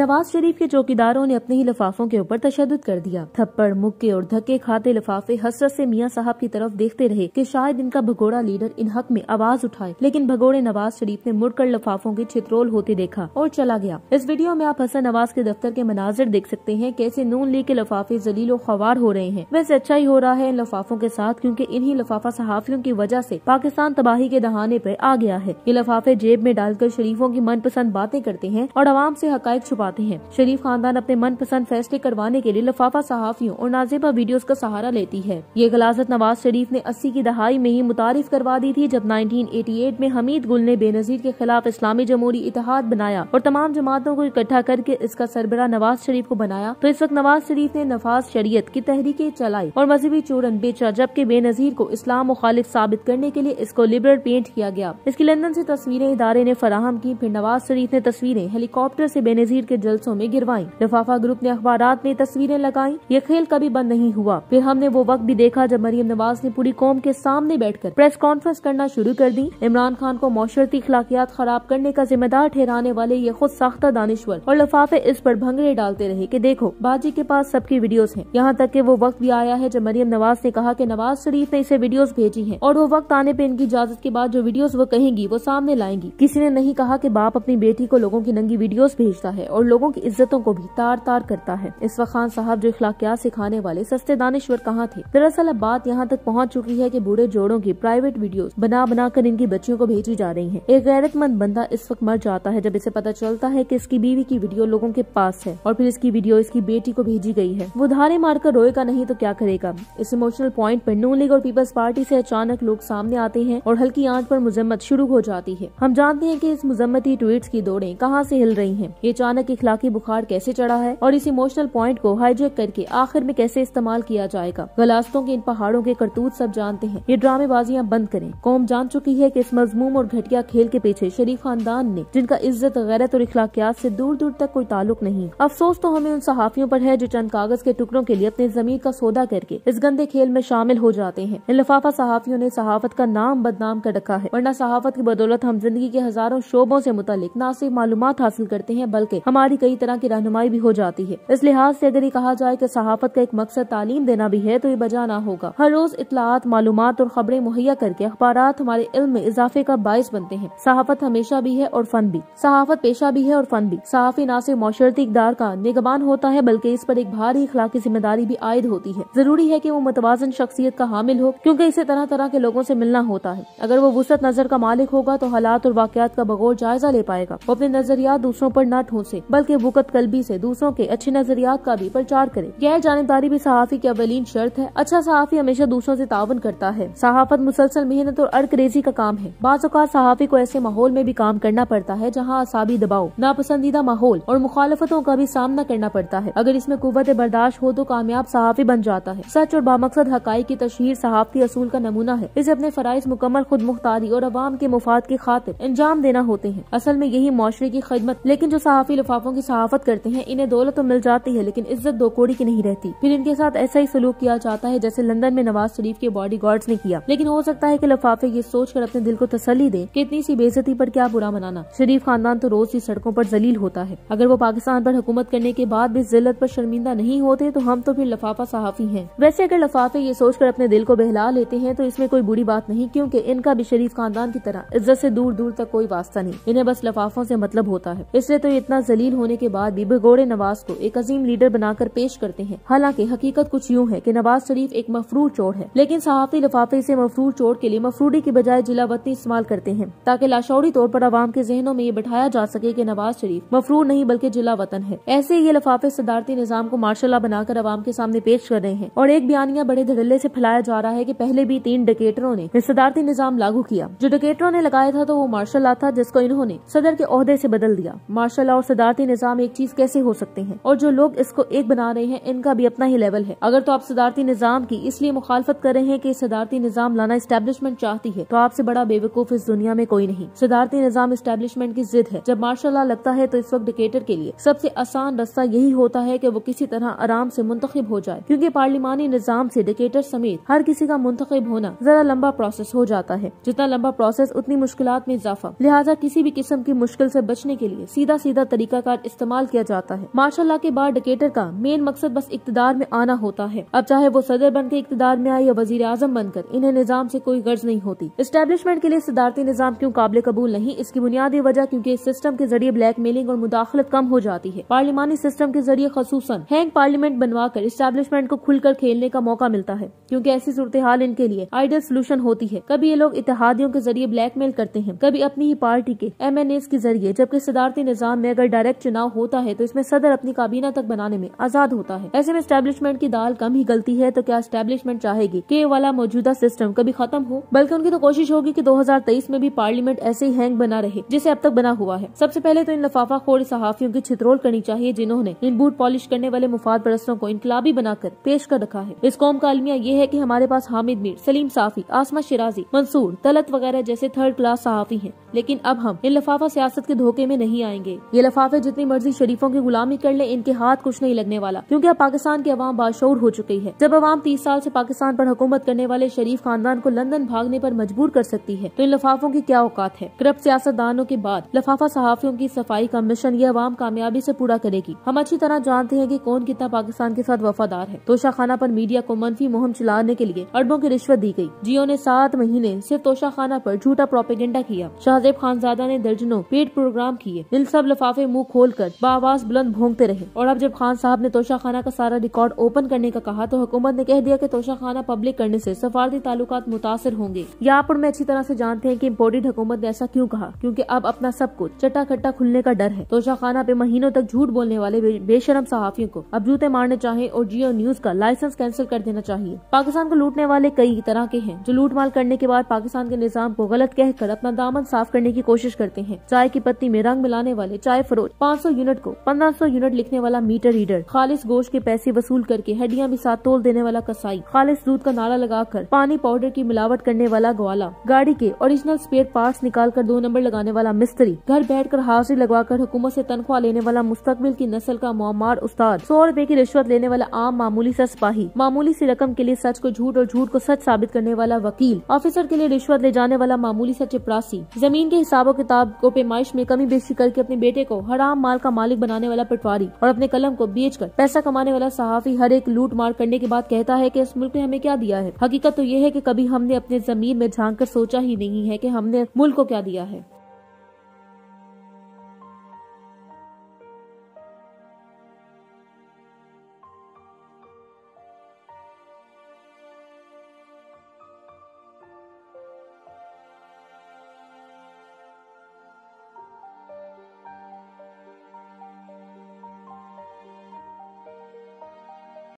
नवाज शरीफ के चौकीदारों ने अपने ही लिफाफों के ऊपर तशद्दुद कर दिया। थप्पड़, मुक्के और धक्के खाते लिफाफे हसरत से मियां साहब की तरफ देखते रहे कि शायद इनका भगोड़ा लीडर इन हक में आवाज उठाए, लेकिन भगोड़े नवाज शरीफ ने मुड़कर लिफाफों की छितरोल होते देखा और चला गया। इस वीडियो में आप हसन नवाज के दफ्तर के मनाजिर देख सकते हैं, कैसे नून लीग के लिफाफे जलीलो ख्वार हो रहे हैं। वैसे अच्छा ही हो रहा है इन लिफाफों के साथ, क्योंकि इन्हीं लिफाफा सहाफियों की वजह से पाकिस्तान तबाही के दहाने पर आ गया है। ये लिफाफे जेब में डालकर शरीफों की मनपसंद बातें करते हैं और आवाम से हकायक छुपाते हैं। शरीफ खानदान अपने मनपसंद फैसले करवाने के लिए लिफाफा सहाफियों और नाजेबा वीडियोस का सहारा लेती है। ये गलाजत नवाज शरीफ ने 80 की दहाई में ही मुतारिफ करवा दी थी, जब 1988 में हमीद गुल ने बेनजीर के खिलाफ इस्लामी जमहूरी इत्तेहाद बनाया और तमाम जमातों को इकट्ठा करके इसका सरबराह नवाज शरीफ को बनाया। तो इस वक्त नवाज शरीफ ने नफाज शरीयत की तहरीकें चलाई और मजहबी चूरन बेचा, जबकि बेनजीर को इस्लाम मुखालिफ साबित करने के लिए इसको लिबरल पेंट किया गया। इसकी लंदन से तस्वीरें इदारे ने फराहम की। फिर नवाज शरीफ ने तस्वीरें हेलीकॉप्टर से बेनजीर के जलसों में गिरवाई। लिफाफा ग्रुप ने अखबारात में तस्वीरें लगाई। ये खेल कभी बंद नहीं हुआ। फिर हमने वो वक्त भी देखा जब मरियम नवाज ने पूरी कौम के सामने बैठकर प्रेस कॉन्फ्रेंस करना शुरू कर दी। इमरान खान को मौशरती अखलाकियात खराब करने का जिम्मेदार ठहराने वाले ये खुद साख्ता दानिश्वर और लिफाफे इस पर भंगड़े डालते रहे कि देखो बाजी के पास सबकी वीडियोस हैं। यहाँ तक कि वो वक्त भी आया है जब मरियम नवाज ने कहा कि नवाज शरीफ ने इसे वीडियोस भेजी हैं और वो वक्त आने पे इनकी इजाजत के बाद जो वीडियोस वो कहेंगी वो सामने लाएंगी। किसी ने नहीं कहा कि बाप अपनी बेटी को लोगों की नंगी वीडियोस भेजता है और लोगों की इज्जतों को भी तार तार करता है। इस वक्त खान साहब जो इखलाकियात सिखाने वाले सस्ते दानिश्वर कहाँ थे? दरअसल अब बात यहाँ तक पहुँच चुकी है कि बूढ़े जोड़ों की प्राइवेट वीडियोस बना बना कर इनकी बच्चियों को भेजी जा रही है। एक गैरतमंद बंदा इस वक्त मर जाता है जब इसे पता चलता है कि इसकी बीवी की वीडियो लोगों के पास है और फिर इसकी वीडियो इसकी बेटी को भेजी गई है। वो धारे मारकर रोएगा नहीं तो क्या करेगा? इस इमोशनल पॉइंट पर नून लीग और पीपल्स पार्टी से अचानक लोग सामने आते हैं और हल्की आंच पर मुजम्मत शुरू हो जाती है। हम जानते हैं कि इस मुजम्मती ट्वीट्स की दौड़ें कहां से हिल रही हैं। ये अचानक इखलाकी बुखार कैसे चढ़ा है और इस इमोशनल पॉइंट को हाईजैक करके आखिर में कैसे इस्तेमाल किया जाएगा। गलास्तों के इन पहाड़ों के करतूत सब जानते हैं। ये ड्रामेबाजियां बंद करें। कौम जान चुकी है कि इस मजमूम और घटिया खेल के पीछे शरीफ खानदान ने, जिनका इज्जत, गैरत और इखलाकियात से दूर दूर तक कोई ताल्लुक नहीं। अफसोस तो हमें उन सहाफियों पर है जो चंद कागज के टुकड़ों के लिए अपने जमीर का सौदा करके इस गंदे खेल में शामिल हो जाते हैं। इन लिफाफा सहाफियों ने सहाफत का नाम बदनाम कर रखा है, वरना सहाफत की बदौलत हम जिंदगी के हजारों शोबों से मुतालिक न सिर्फ मालूमात हासिल करते हैं बल्कि हमारी कई तरह की रहनुमाई भी हो जाती है। इस लिहाज से अगर ये कहा जाए कि सहाफत का एक मकसद तालीम देना भी है तो ये बजा ना होगा। हर रोज इत्तलात, मालूमात और खबरें मुहैया करके अखबारात हमारे इल्म में इजाफे का बाइस बनते हैं। सहाफत हमेशा भी है और फन भी, सहाफत पेशा भी है और फन भी। सहाफी न सिर्फ मौशरती इक़दार का निगहबान होता है बल्कि इस पर एक भारी इखलाकी जिम्मेदारी भी आयद होती है। जरूरी है कि वो मुतवाज़न शख्सियत का हामिल हो, क्योंकि इसे तरह तरह के लोगों से मिलना होता है। अगर वो वुसअत नजर का मालिक होगा तो हालात और वाकयात का बगौर जायजा ले पाएगा। वो अपने नजरियात दूसरों पर न ठूंसे बल्कि वुकत कल्बी से दूसरों के अच्छे नजरियात का भी प्रचार करे। गैर जानिबदारी भी सहाफी की अवलीन शर्त है। अच्छा सहाफी हमेशा दूसरों से तावन करता है। सहाफत मुसलसल मेहनत और अर्करेजी का काम है। बाज़ औक़ात सहाफी को ऐसे माहौल में भी काम करना पड़ता है जहाँ असाबी दबाव, नापसंदीदा माहौल और मुखालफतों का भी सामना करना पड़ता है। अगर इसमें कुव्वत बर्दाश्त हो तो कामयाब सहाफी बन जाता है। सच और बामकसद हकाइक की तशहीर सहाफती असूल का नमूना है। इसे अपने फराइज मुकम्मल खुद मुख्तारी और अवाम के मुफाद की खातिर अंजाम देना होते हैं। असल में यही मुआशरे की खिदमत। लेकिन जो सहाफी लिफाफों की सहाफत करते हैं इन्हें दौलत तो मिल जाती है लेकिन इज्जत दो कौड़ी की नहीं रहती। फिर इनके साथ ऐसा ही सलूक किया जाता है जैसे लंदन में नवाज शरीफ के बॉडी गार्ड्स ने किया। लेकिन हो सकता है कि लिफाफे ये सोच कर अपने दिल को तसल्ली दें कि इतनी सी बेइज्जती पर क्या बुरा मनाना। शरीफ खानदान तो रोज ही सड़कों पर जलील होता है। अगर वो पाकिस्तान पर हुकूमत करने के बाद भी जिल्लत पर शर्मिंदा नहीं होते तो हम तो फिर लिफाफा सहाफी हैं। वैसे अगर लिफाफे ये सोचकर अपने दिल को बहला लेते हैं तो इसमें कोई बुरी बात नहीं, क्योंकि इनका भी शरीफ खानदान की तरह इज्जत से दूर दूर तक कोई वास्ता नहीं। इन्हें बस लिफाफों से मतलब होता है। इसलिए तो इतना जलील होने के बाद भी भगोड़े नवाज को एक अजीम लीडर बनाकर पेश करते हैं। हालांकि हकीकत कुछ यूँ है कि नवाज शरीफ एक मफरूर चोर है, लेकिन सहाफी लिफाफे इसे मफरूर चोर के लिए मफरूडी की बजाय जिला वतनी इस्तेमाल करते हैं ताकि लाशौरी तौर पर आवाम के जहनों में ये बैठाया जा सके कि नवाज शरीफ मफरूर नहीं बल्कि जिला वतन है। ऐसे ये लिफाफे सदारती निजाम को मार्शल बनाकर आवाम के सामने पेश कर रहे हैं और एक बयानिया बड़े धड़ल्ले से फैलाया जा रहा है कि पहले भी 3 डकैतरों ने सदारती निजाम लागू किया। जो डकैतरों ने लगाया था तो वो मार्शल लॉ था जिसको इन्होंने सदर के ओहदे से बदल दिया। मार्शल लॉ और सदारती निजाम एक चीज कैसे हो सकते हैं? और जो लोग इसको एक बना रहे हैं इनका भी अपना ही लेवल है। अगर तो आप सदारती निजाम की इसलिए मुखालफत कर रहे हैं कि सदारती निजाम लाना एस्टेब्लिशमेंट चाहती है तो आपसे बड़ा बेवकूफ इस दुनिया में कोई नहीं। सदारती निजाम एस्टेब्लिशमेंट की जिद है। जब मार्शल लॉ लगता है तो इस वक्त डिक्टेटर के लिए सबसे आसान रास्ता यही होता है कि वो किसी तरह आराम से मुंतखब हो जाए, क्योंकि पार्लिमानी निजाम से डिक्टेटर समेत हर किसी का मुंतखब होना जरा लंबा प्रोसेस हो जाता है। जितना लंबा प्रोसेस उतनी मुश्किलात में इजाफा। लिहाजा किसी भी किस्म की मुश्किल से बचने के लिए सीधा सीधा तरीका प्रकार इस्तेमाल किया जाता है। मार्शल लॉ के बाद डिक्टेटर का मेन मकसद बस इक्तदार में आना होता है। अब चाहे वो सदर बनकर इक्तदार में आए या वजीर आजम बनकर, इन्हें निजाम से कोई गर्ज नहीं होती। एस्टेब्लिशमेंट के लिए सदारती निजाम क्यों काबिल कबूल नहीं, इसकी बुनियादी वजह क्योंकि इस सिस्टम के जरिए ब्लैकमेलिंग और मुदाखलत कम हो जाती है। पार्लिमानी सिस्टम के जरिए खसूसन हैंग पार्लियामेंट बनवाकर एस्टेब्लिशमेंट को खुलकर खेलने का मौका मिलता है, क्योंकि ऐसी सूरत हाल इनके लिए आइडियल सोल्यूशन होती है। कभी ये लोग इत्तेहादियों के जरिए ब्लैकमेल करते हैं, कभी अपनी ही पार्टी के MNAs के जरिए, जबकि सदारती निजाम में अगर डायरेक्ट चुनाव होता है तो इसमें सदर अपनी काबीना तक बनाने में आजाद होता है। ऐसे में एस्टेब्लिशमेंट की दाल कम ही गलती है तो क्या एस्टेब्लिशमेंट चाहेगी कि ये वाला मौजूदा सिस्टम कभी खत्म हो? बल्कि उनकी तो कोशिश होगी कि 2023 में भी पार्लियामेंट ऐसे ही हैंग बना रहे जैसे अब तक बना हुआ है। सबसे पहले तो इन लफाफाखोर सहाफियों की छितरोल करनी चाहिए जिन्होंने इन बूट पॉलिश करने वाले मुफाद परस्तों को इनकलाबी बनाकर पेश कर रखा है। इस कौम का अलमिया ये है कि हमारे पास हामिद मीर, सलीम साफी, आसमा शिराजी, मंसूर, तलत वगैरह जैसे थर्ड क्लास सहाफी हैं, लेकिन अब हम इन लफाफा सियासत के धोखे में नहीं आएंगे। ये लफाफे जितनी मर्जी शरीफों की गुलामी कर ले, इनके हाथ कुछ नहीं लगने वाला, क्योंकि अब पाकिस्तान की अवाम बाशऊर हो चुकी है। जब अवाम 30 साल से पाकिस्तान पर हुकूमत करने वाले शरीफ खानदान को लंदन भागने पर मजबूर कर सकती है, तो इन लफाफों की क्या औकात है। करप्ट सियासतदानों के बाद लफाफा सहाफियों की सफाई का मिशन ये अवाम कामयाबी से पूरा करेगी। हम अच्छी तरह जानते हैं कि कौन कितना पाकिस्तान के साथ वफादार है। तोशाखाना पर मीडिया को मनफी मुहिम चलाने के लिए अरबों की रिश्वत दी गई। जियो ने 7 महीने सिर्फ तोशाखाना पर झूठा प्रोपेगेंडा किया। शाहजेब खानजादा ने दर्जनों पेड प्रोग्राम किए। इन सब लफाफे मुंह खोलकर बाआवाज बुलंद भोंगते रहे। और अब जब खान साहब ने तोशाखाना का सारा रिकॉर्ड ओपन करने का कहा तो हुकूमत ने कह दिया कि तोशाखाना पब्लिक करने से सफारती ताल्लुकात मुतासिर होंगे। यहाँ में अच्छी तरह से जानते हैं कि इम्पोर्टेड हुकूमत ने ऐसा क्यों कहा, क्योंकि अब अपना सब कुछ चट्टा खट्टा खुलने का डर है। तोशाखाना पे महीनों तक झूठ बोलने वाले बेशरम सहाफियों को अब जूते मारने चाहिए और जियो न्यूज का लाइसेंस कैंसिल कर देना चाहिए। पाकिस्तान को लूटने वाले कई तरह के हैं जो लूट माल करने के बाद पाकिस्तान के निजाम को गलत कहकर अपना दामन साफ करने की कोशिश करते हैं। चाय की पत्ती में रंग मिलाने वाले चाय फरोश, 500 यूनिट को 1500 यूनिट लिखने वाला मीटर रीडर, खालिस गोश्त के पैसे वसूल करके हड्डियां भी साथ तोल देने वाला कसाई, खालिस दूध का नाला लगाकर पानी पाउडर की मिलावट करने वाला ग्वाला, गाड़ी के ओरिजिनल स्पेयर पार्ट्स निकालकर 2 नंबर लगाने वाला मिस्त्री, घर बैठकर हाजिरी लगवाकर हुकूमत से तनख्वाह लेने वाला मुस्तकबिल की नस्ल का मुअम्मार उस्ताद, 100 रुपए की रिश्वत लेने वाला आम मामूली सा सिपाही, मामूली सी रकम के लिए सच को झूठ और झूठ को सच साबित करने वाला वकील, ऑफिसर के लिए रिश्वत ले जाने वाला मामूली सा चपरासी, जमीन के हिसाबो किताब को पैमाइश में कमी बेशी करके अपने बेटे को हराम माल का मालिक बनाने वाला पटवारी और अपने कलम को बेचकर पैसा कमाने वाला सहाफी हर एक लूट मार करने के बाद कहता है कि इस मुल्क ने हमें क्या दिया है। हकीकत तो ये है कि कभी हमने अपने जमीन में झांक कर सोचा ही नहीं है कि हमने मुल्क को क्या दिया है।